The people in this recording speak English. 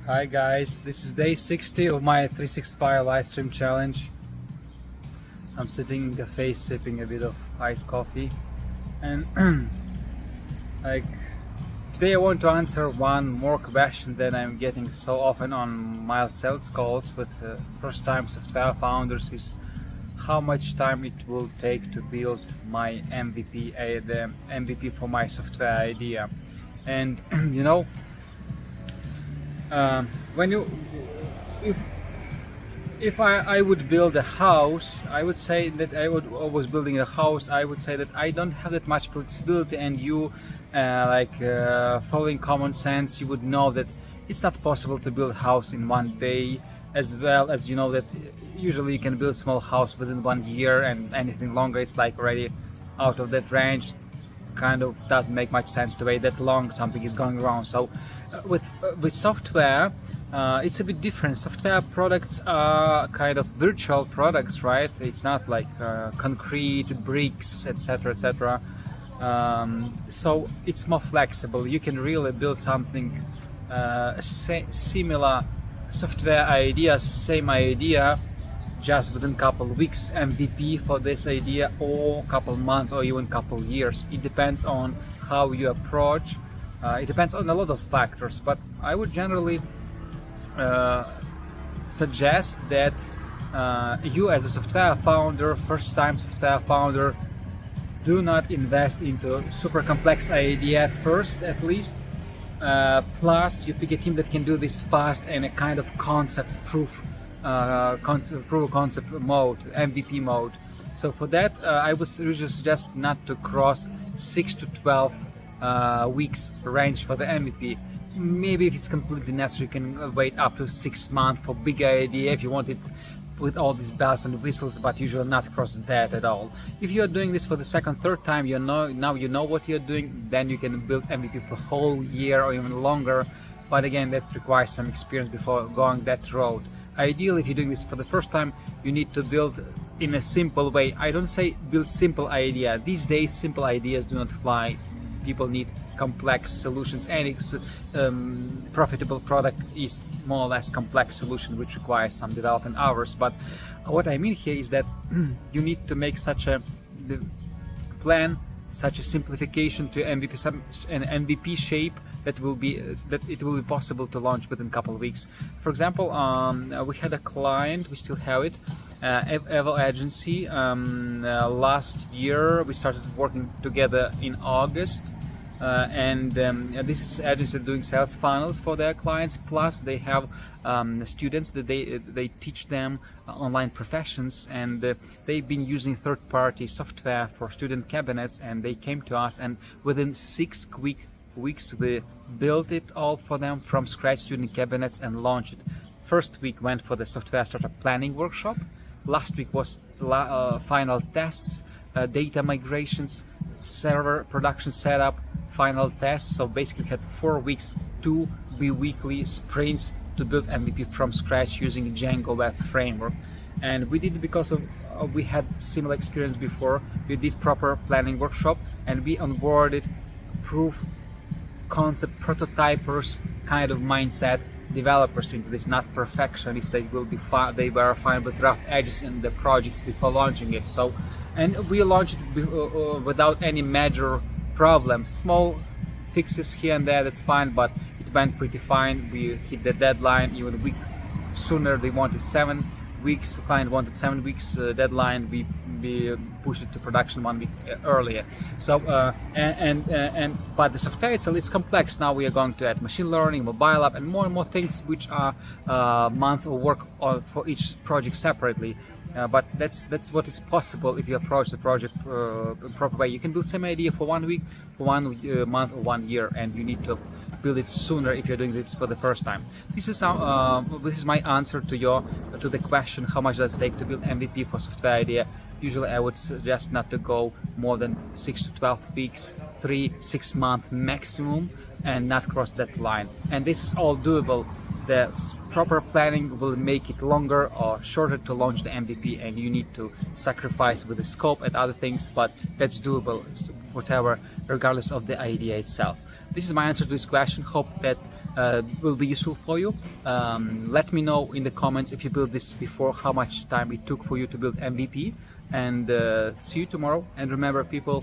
Hi guys, this is day 60 of my 365 live stream challenge. I'm sitting in the cafe sipping a bit of iced coffee, and like today I want to answer one more question that I'm getting so often on my sales calls with first time software founders is how much time it will take to build my MVP, the MVP for my software idea. And you know, when you if I would build a house, I would say that I was building a house, I would say that I don't have that much flexibility, and you following common sense, you would know that it's not possible to build a house in one day, as well as you know that usually you can build a small house within 1 year, and anything longer it's like already out of that range. Kind of doesn't make much sense to wait that long, something is going wrong. So with software, it's a bit different. Software products are kind of virtual products, right? It's not like concrete bricks, etc., etc. So it's more flexible. You can really build something similar software ideas, same idea, just within a couple of weeks, MVP for this idea, or couple months, or even couple years. It depends on how you approach. It depends on a lot of factors, but I would generally suggest that you as a software founder, first time software founder, do not invest into super complex idea at first, at least. Plus you pick a team that can do this fast and a kind of concept proof of concept mode, MVP mode. So for that I would usually suggest not to cross 6 to 12 weeks range for the MVP. Maybe if it's completely necessary, you can wait up to 6 months for big idea if you want it with all these bells and whistles, but usually not cross that at all. If you are doing this for the second, third time, now you know what you're doing, then you can build MVP for a whole year or even longer. But again, that requires some experience before going that road. Ideally, if you're doing this for the first time, you need to build in a simple way. I don't say build simple idea. These days, simple ideas do not fly. People need complex solutions. Any profitable product is more or less complex solution, which requires some development hours. But what I mean here is that you need to make such a plan, such a simplification to MVP, an MVP shape that it will be possible to launch within a couple of weeks. For example, we had a client, we still have it, Evo agency. Last year we started working together in August, and this is agency doing sales funnels for their clients. Plus they have students that they teach them online professions, and they've been using third-party software for student cabinets, and they came to us, and within 6 weeks we built it all for them from scratch, student cabinets, and launched it. First week went for the software startup planning workshop. Last week was final tests, data migrations, server production setup, final tests. So basically had 4 weeks, 2 bi-weekly sprints to build MVP from scratch using Django web framework. And we did it because of we had similar experience before. We did proper planning workshop, and we onboarded proof concept prototypers kind of mindset developers into this, not perfectionists. They were fine with rough edges in the projects before launching it. So, and we launched it without any major problems. Small fixes here and there, that's fine, but it went pretty fine. We hit the deadline even a week sooner. They wanted 7 weeks, the client wanted 7 weeks deadline. We pushed it to production 1 week earlier. So but the software itself is complex. Now we are going to add machine learning, mobile app, and more things, which are month of work for each project separately. But that's what is possible if you approach the project proper way. You can build same idea for 1 week, for 1 month, or 1 year, and you need to build it sooner if you're doing this for the first time. This is my answer to the question, how much does it take to build MVP for software idea. Usually I would suggest not to go more than 6 to 12 weeks, 3-6 month maximum, and not cross that line. And this is all doable. The proper planning will make it longer or shorter to launch the MVP, and you need to sacrifice with the scope and other things, but that's doable, whatever, regardless of the idea itself. This is my answer to this question. Hope that will be useful for you. Let me know in the comments if you built this before, how much time it took for you to build MVP, and see you tomorrow. And remember, people,